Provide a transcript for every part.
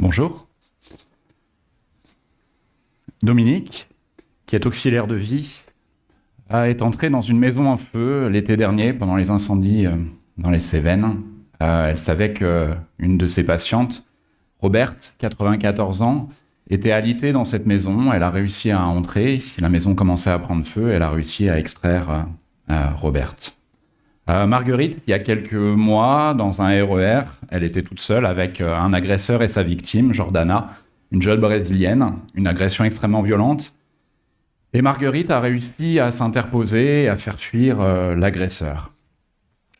Bonjour. Dominique, qui est auxiliaire de vie, est entrée dans une maison en feu l'été dernier pendant les incendies dans les Cévennes. Elle savait qu'une de ses patientes, Roberte, 94 ans, était alitée dans cette maison. Elle a réussi à entrer. La maison commençait à prendre feu. Elle a réussi à extraire Roberte. Marguerite, il y a quelques mois, dans un RER, elle était toute seule avec un agresseur et sa victime, Jordana, une jeune brésilienne, une agression extrêmement violente. Et Marguerite a réussi à s'interposer et à faire fuir l'agresseur.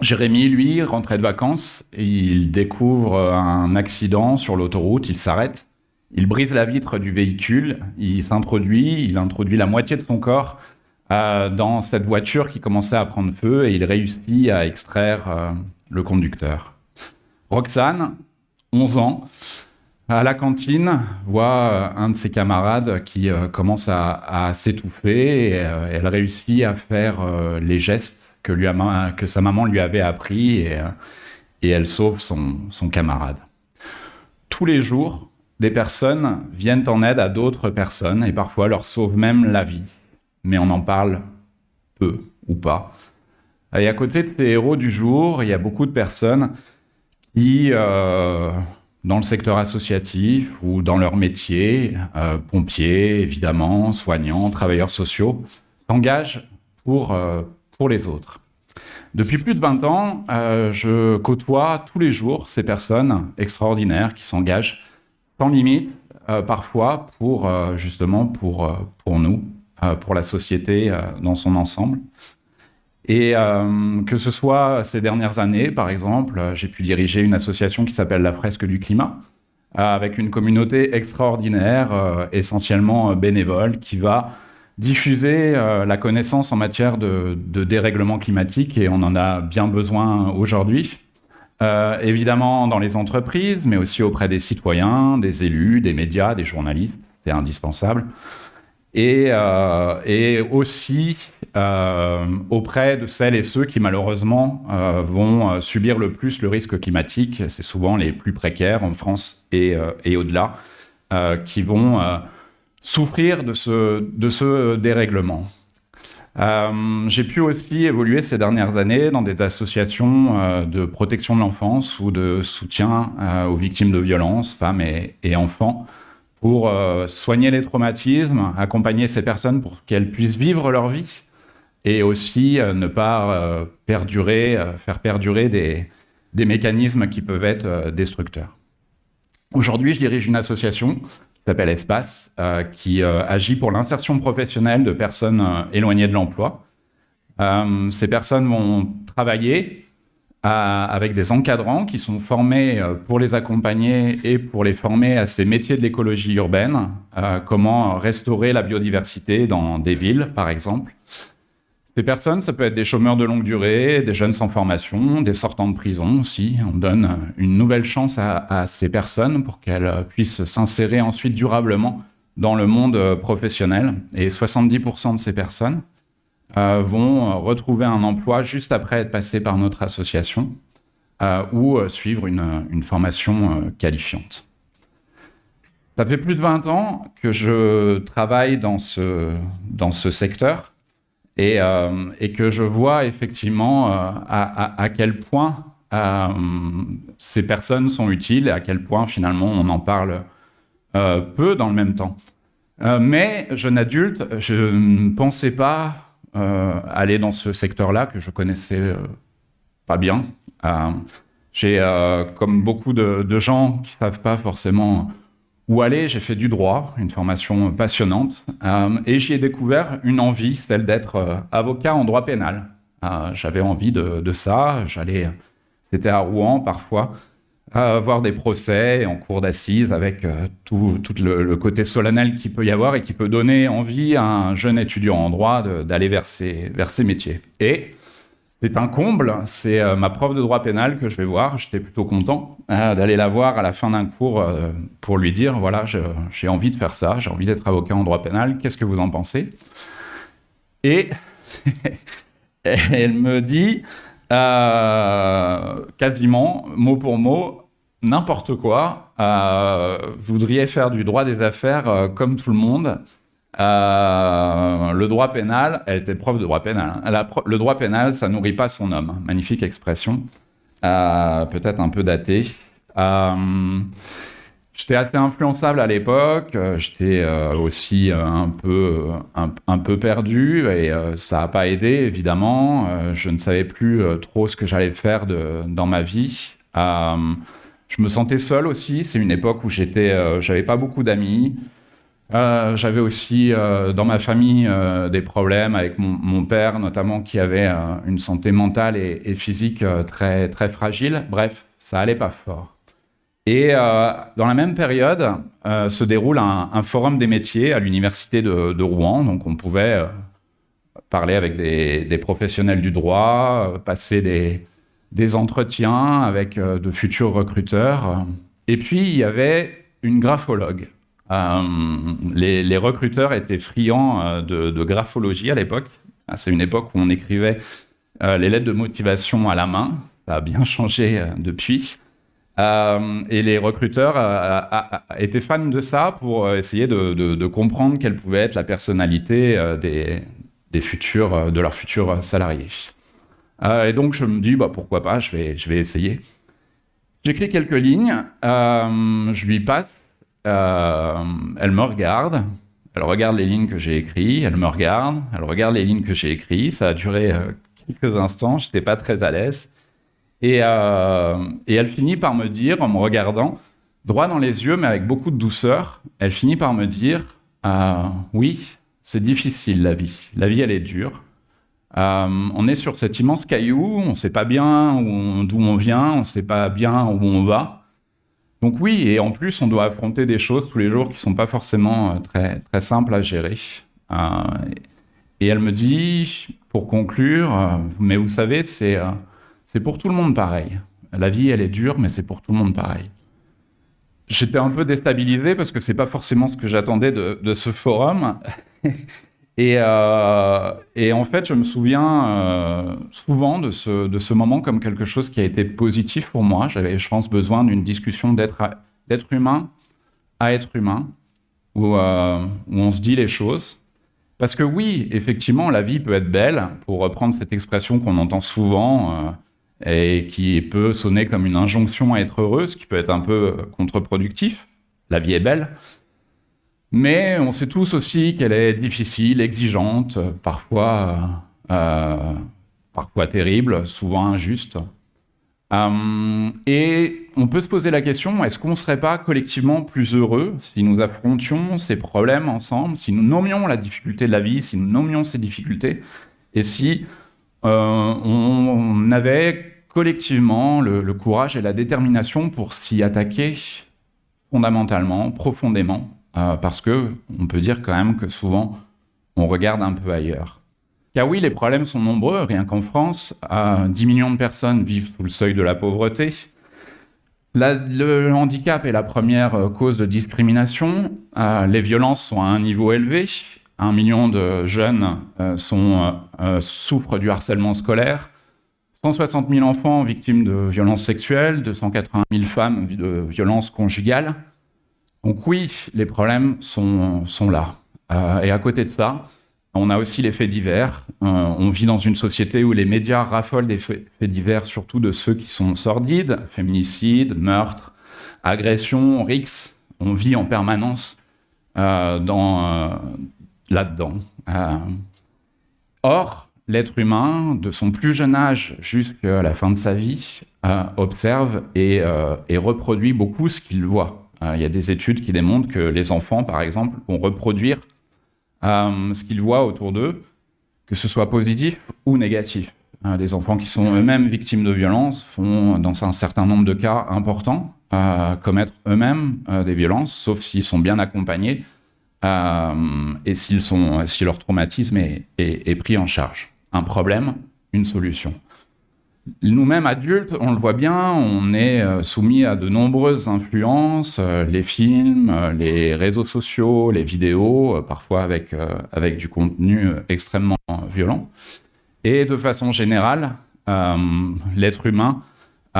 Jérémy, lui, rentrait de vacances et il découvre un accident sur l'autoroute, il s'arrête, il brise la vitre du véhicule, il introduit la moitié de son corps dans cette voiture qui commençait à prendre feu et il réussit à extraire le conducteur. Roxane, 11 ans, à la cantine, voit un de ses camarades qui commence à s'étouffer et elle réussit à faire les gestes que sa maman lui avait appris et elle sauve son camarade. Tous les jours, des personnes viennent en aide à d'autres personnes et parfois leur sauvent même la vie. Mais on en parle peu ou pas. Et à côté de ces héros du jour, il y a beaucoup de personnes qui, dans le secteur associatif ou dans leur métier, pompiers évidemment, soignants, travailleurs sociaux, s'engagent pour les autres. Depuis plus de 20 ans, je côtoie tous les jours ces personnes extraordinaires qui s'engagent sans limite, parfois pour nous, pour la société dans son ensemble. Et que ce soit ces dernières années, par exemple, j'ai pu diriger une association qui s'appelle La Fresque du Climat, avec une communauté extraordinaire, essentiellement bénévole, qui va diffuser la connaissance en matière de dérèglement climatique, et on en a bien besoin aujourd'hui. Évidemment dans les entreprises, mais aussi auprès des citoyens, des élus, des médias, des journalistes, c'est indispensable. Et aussi auprès de celles et ceux qui malheureusement vont subir le plus le risque climatique. C'est souvent les plus précaires en France et au-delà qui vont souffrir de ce dérèglement. J'ai pu aussi évoluer ces dernières années dans des associations de protection de l'enfance ou de soutien aux victimes de violences, femmes et enfants, pour soigner les traumatismes, accompagner ces personnes pour qu'elles puissent vivre leur vie et aussi ne pas faire perdurer des mécanismes qui peuvent être destructeurs. Aujourd'hui, je dirige une association qui s'appelle Espace, qui agit pour l'insertion professionnelle de personnes éloignées de l'emploi. Ces personnes vont travailler avec des encadrants qui sont formés pour les accompagner et pour les former à ces métiers de l'écologie urbaine, comment restaurer la biodiversité dans des villes, par exemple. Ces personnes, ça peut être des chômeurs de longue durée, des jeunes sans formation, des sortants de prison aussi. On donne une nouvelle chance à ces personnes pour qu'elles puissent s'insérer ensuite durablement dans le monde professionnel. Et 70% de ces personnes vont retrouver un emploi juste après être passés par notre association ou suivre une formation qualifiante. Ça fait plus de 20 ans que je travaille dans ce secteur et que je vois effectivement à quel point ces personnes sont utiles et à quel point finalement on en parle peu dans le même temps. Mais jeune adulte, je ne pensais pas aller dans ce secteur-là que je connaissais pas bien. J'ai, comme beaucoup de gens qui savent pas forcément où aller, j'ai fait du droit, une formation passionnante, et j'y ai découvert une envie, celle d'être avocat en droit pénal. J'avais envie de ça, c'était à Rouen parfois, voir des procès en cour d'assises avec tout le côté solennel qu'il peut y avoir et qui peut donner envie à un jeune étudiant en droit d'aller vers ces métiers. Et c'est un comble, c'est ma prof de droit pénal que je vais voir, j'étais plutôt content d'aller la voir à la fin d'un cours pour lui dire, voilà, j'ai envie de faire ça, j'ai envie d'être avocat en droit pénal, qu'est-ce que vous en pensez ? Et elle me dit, quasiment, mot pour mot, n'importe quoi. Vous voudriez faire du droit des affaires comme tout le monde. Le droit pénal, elle était prof de droit pénal. Hein. Le droit pénal, ça nourrit pas son homme. Magnifique expression. Peut-être un peu datée. J'étais assez influençable à l'époque. J'étais aussi un peu perdu et ça n'a pas aidé, évidemment. Je ne savais plus trop ce que j'allais faire dans ma vie. Je me sentais seul aussi. C'est une époque où j'avais pas beaucoup d'amis. J'avais aussi dans ma famille des problèmes avec mon père, notamment, qui avait une santé mentale et physique très, très fragile. Bref, ça allait pas fort. Et dans la même période se déroule un forum des métiers à l'université de Rouen. Donc on pouvait parler avec des professionnels du droit, passer des entretiens avec de futurs recruteurs. Et puis il y avait une graphologue. Les recruteurs étaient friands de graphologie à l'époque. C'est une époque où on écrivait les lettres de motivation à la main. Ça a bien changé depuis. Et les recruteurs étaient fans de ça pour essayer de comprendre quelle pouvait être la personnalité de leurs futurs salariés. Et donc je me dis, pourquoi pas, je vais essayer. J'écris quelques lignes, je lui passe, elle me regarde, elle regarde les lignes que j'ai écrites, elle me regarde, elle regarde les lignes que j'ai écrites, ça a duré quelques instants, j'étais pas très à l'aise. Et elle finit par me dire, en me regardant, droit dans les yeux, mais avec beaucoup de douceur, elle finit par me dire oui, c'est difficile la vie. La vie, elle est dure. On est sur cet immense caillou, on ne sait pas bien d'où on vient, on ne sait pas bien où on va. Donc oui, et en plus, on doit affronter des choses tous les jours qui ne sont pas forcément très, très simples à gérer. Et elle me dit, pour conclure, mais vous savez, c'est pour tout le monde pareil. La vie, elle est dure, mais c'est pour tout le monde pareil. J'étais un peu déstabilisé parce que c'est pas forcément ce que j'attendais de ce forum. Et en fait, je me souviens souvent de ce moment comme quelque chose qui a été positif pour moi. J'avais, je pense, besoin d'une discussion d'être humain à être humain, où on se dit les choses. Parce que oui, effectivement, la vie peut être belle, pour reprendre cette expression qu'on entend souvent et qui peut sonner comme une injonction à être heureux, ce qui peut être un peu contre-productif. La vie est belle. Mais on sait tous aussi qu'elle est difficile, exigeante, parfois terrible, souvent injuste. Et on peut se poser la question, est-ce qu'on ne serait pas collectivement plus heureux si nous affrontions ces problèmes ensemble, si nous nommions la difficulté de la vie, si nous nommions ces difficultés, et si on avait collectivement le courage et la détermination pour s'y attaquer fondamentalement, profondément, parce qu'on peut dire quand même que souvent, on regarde un peu ailleurs. Car oui, les problèmes sont nombreux. Rien qu'en France, 10 millions de personnes vivent sous le seuil de la pauvreté. Le handicap est la première cause de discrimination. Les violences sont à un niveau élevé. 1 million de jeunes souffrent du harcèlement scolaire. 160 000 enfants victimes de violences sexuelles, 280 000 femmes de violences conjugales. Donc oui, les problèmes sont là. Et à côté de ça, on a aussi les faits divers. On vit dans une société où les médias raffolent des faits divers, surtout de ceux qui sont sordides, féminicides, meurtres, agressions, rixes. On vit en permanence là-dedans. Or, l'être humain, de son plus jeune âge jusqu'à la fin de sa vie, observe et reproduit beaucoup ce qu'il voit. Il y a des études qui démontrent que les enfants, par exemple, vont reproduire ce qu'ils voient autour d'eux, que ce soit positif ou négatif. Les enfants qui sont eux-mêmes victimes de violences vont, dans un certain nombre de cas importants, commettre eux-mêmes des violences, sauf s'ils sont bien accompagnés et si leur traumatisme est pris en charge. Un problème, une solution. Nous-mêmes adultes, on le voit bien, on est soumis à de nombreuses influences, les films, les réseaux sociaux, les vidéos, parfois avec du contenu extrêmement violent. Et de façon générale, l'être humain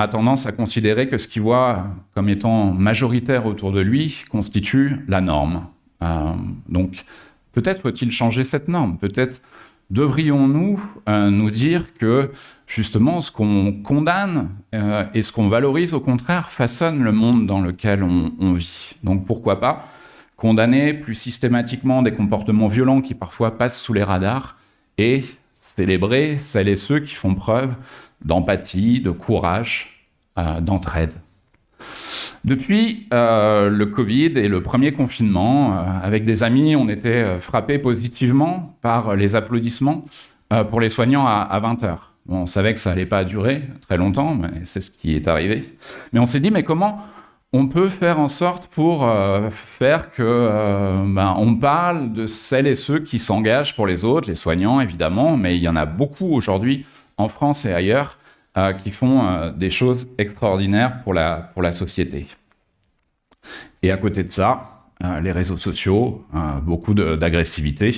a tendance à considérer que ce qu'il voit comme étant majoritaire autour de lui constitue la norme. Donc, peut-être faut-il changer cette norme. Peut-être devrions-nous nous dire que, justement, ce qu'on condamne et ce qu'on valorise, au contraire, façonne le monde dans lequel on vit. Donc, pourquoi pas condamner plus systématiquement des comportements violents qui parfois passent sous les radars et célébrer celles et ceux qui font preuve d'empathie, de courage, d'entraide. Depuis le Covid et le premier confinement, avec des amis, on était frappés positivement par les applaudissements pour les soignants à 20h. Bon, on savait que ça n'allait pas durer très longtemps, mais c'est ce qui est arrivé. Mais on s'est dit, mais comment on peut faire en sorte pour faire que on parle de celles et ceux qui s'engagent pour les autres, les soignants évidemment, mais il y en a beaucoup aujourd'hui en France et ailleurs qui font des choses extraordinaires pour la société. Et à côté de ça, les réseaux sociaux, beaucoup d'agressivité.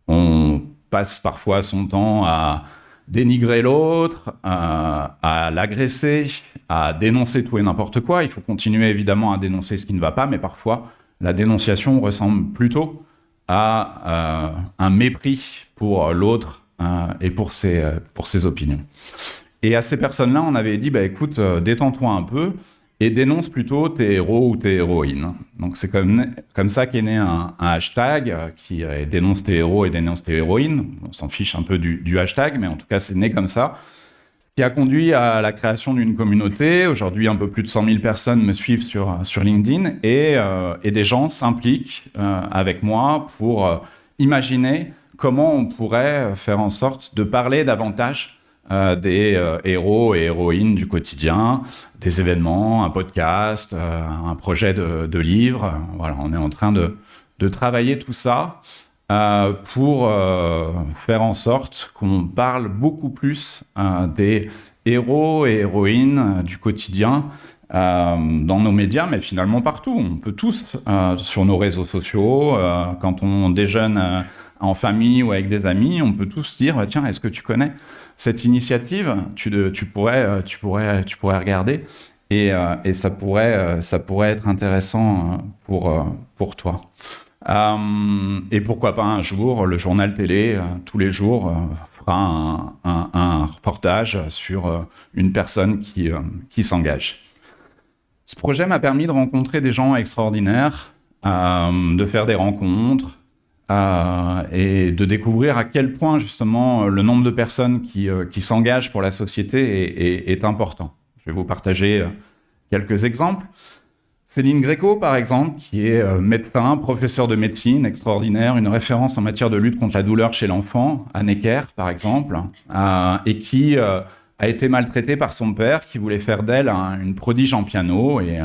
On passe parfois son temps à dénigrer l'autre, à l'agresser, à dénoncer tout et n'importe quoi. Il faut continuer évidemment à dénoncer ce qui ne va pas, mais parfois la dénonciation ressemble plutôt à un mépris pour l'autre et pour ses opinions. Et à ces personnes-là, on avait dit, écoute, détends-toi un peu et dénonce plutôt tes héros ou tes héroïnes. Donc c'est comme ça qu'est né un hashtag qui est dénonce tes héros et dénonce tes héroïnes. On s'en fiche un peu du hashtag, mais en tout cas c'est né comme ça, qui a conduit à la création d'une communauté. Aujourd'hui, un peu plus de 100 000 personnes me suivent sur LinkedIn et des gens s'impliquent avec moi pour imaginer comment on pourrait faire en sorte de parler davantage des héros et héroïnes du quotidien, des événements, un podcast, un projet de livre. Voilà, on est en train de travailler tout ça pour faire en sorte qu'on parle beaucoup plus des héros et héroïnes du quotidien dans nos médias, mais finalement partout. On peut tous, sur nos réseaux sociaux, quand on déjeune en famille ou avec des amis, on peut tous dire « Tiens, est-ce que tu connais cette initiative, tu pourrais regarder et ça pourrait être intéressant pour toi. » Et pourquoi pas un jour, le journal télé, tous les jours, fera un reportage sur une personne qui s'engage. Ce projet m'a permis de rencontrer des gens extraordinaires, de faire des rencontres, et de découvrir à quel point justement le nombre de personnes qui s'engagent pour la société est important. Je vais vous partager quelques exemples. Céline Gréco, par exemple, qui est médecin, professeur de médecine extraordinaire, une référence en matière de lutte contre la douleur chez l'enfant, à Necker, par exemple, et qui a été maltraitée par son père, qui voulait faire d'elle une prodige en piano, et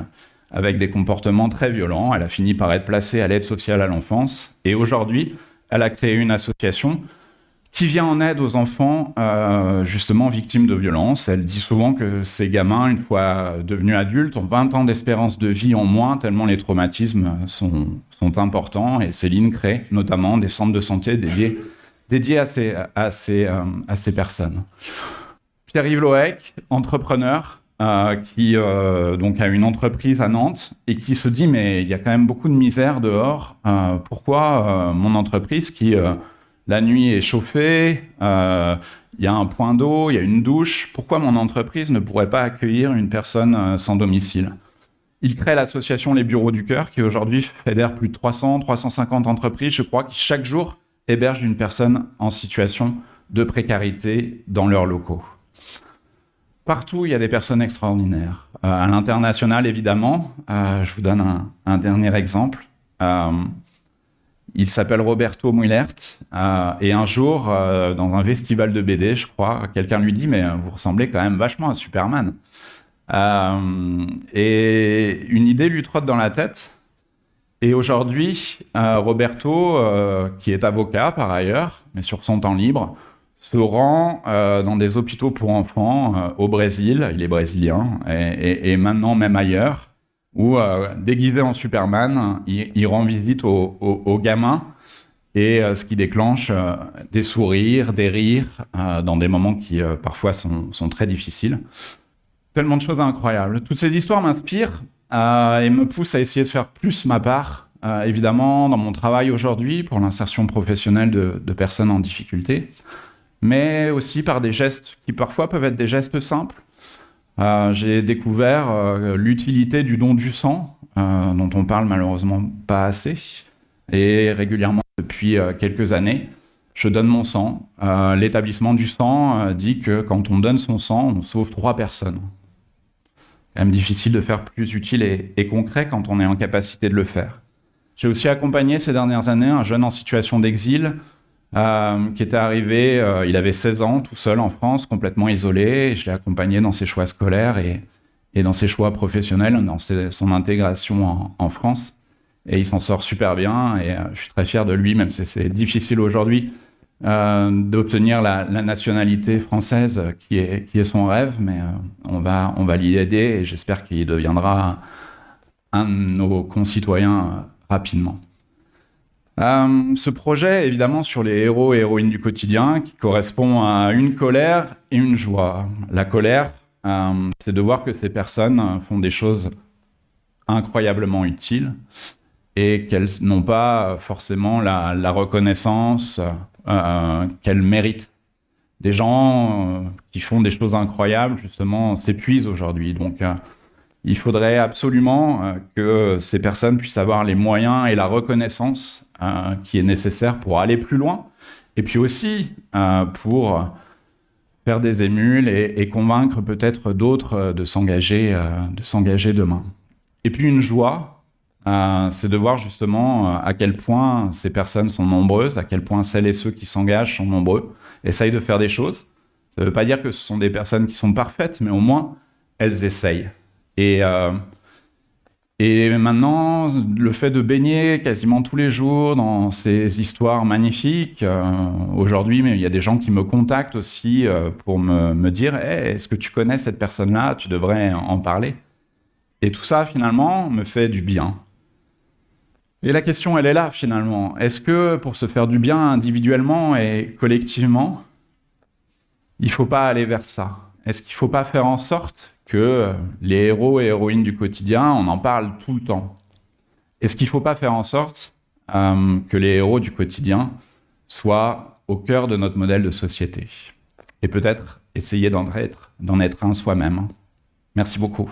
avec des comportements très violents. Elle a fini par être placée à l'aide sociale à l'enfance. Et aujourd'hui, elle a créé une association qui vient en aide aux enfants justement victimes de violences. Elle dit souvent que ces gamins, une fois devenus adultes, ont 20 ans d'espérance de vie en moins, tellement les traumatismes sont importants. Et Céline crée notamment des centres de santé dédiés à ces personnes. Pierre-Yves Loec, entrepreneur, qui donc a une entreprise à Nantes et qui se dit mais il y a quand même beaucoup de misère dehors, pourquoi mon entreprise qui la nuit est chauffée, il y a un point d'eau, il y a une douche, pourquoi mon entreprise ne pourrait pas accueillir une personne sans domicile? Il crée l'association Les Bureaux du Cœur qui aujourd'hui fédère plus de 350 entreprises, je crois, qui chaque jour hébergent une personne en situation de précarité dans leurs locaux. Partout, il y a des personnes extraordinaires. À l'international, évidemment, je vous donne un dernier exemple. Il s'appelle Roberto Muillert. Et un jour, dans un festival de BD, je crois, quelqu'un lui dit « Mais vous ressemblez quand même vachement à Superman. » Et une idée lui trotte dans la tête. Et aujourd'hui, Roberto, qui est avocat par ailleurs, mais sur son temps libre, se rend dans des hôpitaux pour enfants au Brésil, il est brésilien, et maintenant même ailleurs, où, déguisé en Superman, il rend visite aux gamins, et ce qui déclenche des sourires, des rires, dans des moments qui parfois sont très difficiles. Tellement de choses incroyables. Toutes ces histoires m'inspirent et me poussent à essayer de faire plus ma part, évidemment, dans mon travail aujourd'hui pour l'insertion professionnelle de personnes en difficulté, mais aussi par des gestes qui parfois peuvent être des gestes simples. J'ai découvert l'utilité du don du sang, dont on parle malheureusement pas assez, et régulièrement depuis quelques années. Je donne mon sang. L'établissement du sang dit que quand on donne son sang, on sauve 3 personnes. C'est quand même difficile de faire plus utile et concret quand on est en capacité de le faire. J'ai aussi accompagné ces dernières années un jeune en situation d'exil qui était arrivé, il avait 16 ans, tout seul en France, complètement isolé. Et je l'ai accompagné dans ses choix scolaires et dans ses choix professionnels, dans son intégration en France. Et il s'en sort super bien et je suis très fier de lui, même si c'est difficile aujourd'hui d'obtenir la nationalité française qui est son rêve, mais on va l'y aider et j'espère qu'il deviendra un de nos concitoyens rapidement. Ce projet, évidemment, sur les héros et héroïnes du quotidien, qui correspond à une colère et une joie. La colère, c'est de voir que ces personnes font des choses incroyablement utiles et qu'elles n'ont pas forcément la reconnaissance qu'elles méritent. Des gens qui font des choses incroyables, justement, s'épuisent aujourd'hui. Donc, il faudrait absolument que ces personnes puissent avoir les moyens et la reconnaissance qui est nécessaire pour aller plus loin, et puis aussi pour faire des émules et convaincre peut-être d'autres de s'engager demain. Et puis une joie, c'est de voir justement à quel point ces personnes sont nombreuses, à quel point celles et ceux qui s'engagent sont nombreux, essayent de faire des choses. Ça ne veut pas dire que ce sont des personnes qui sont parfaites, mais au moins elles essayent. Et maintenant, le fait de baigner quasiment tous les jours dans ces histoires magnifiques, aujourd'hui, il y a des gens qui me contactent aussi pour me dire hey, « Est-ce que tu connais cette personne-là? Tu devrais en parler. » Et tout ça, finalement, me fait du bien. Et la question, elle est là, finalement. Est-ce que pour se faire du bien individuellement et collectivement, il ne faut pas aller vers ça? Est-ce qu'il ne faut pas faire en sorte que les héros et héroïnes du quotidien, on en parle tout le temps? Est-ce qu'il ne faut pas faire en sorte que les héros du quotidien soient au cœur de notre modèle de société? Et peut-être essayer d'en être un soi-même. Merci beaucoup.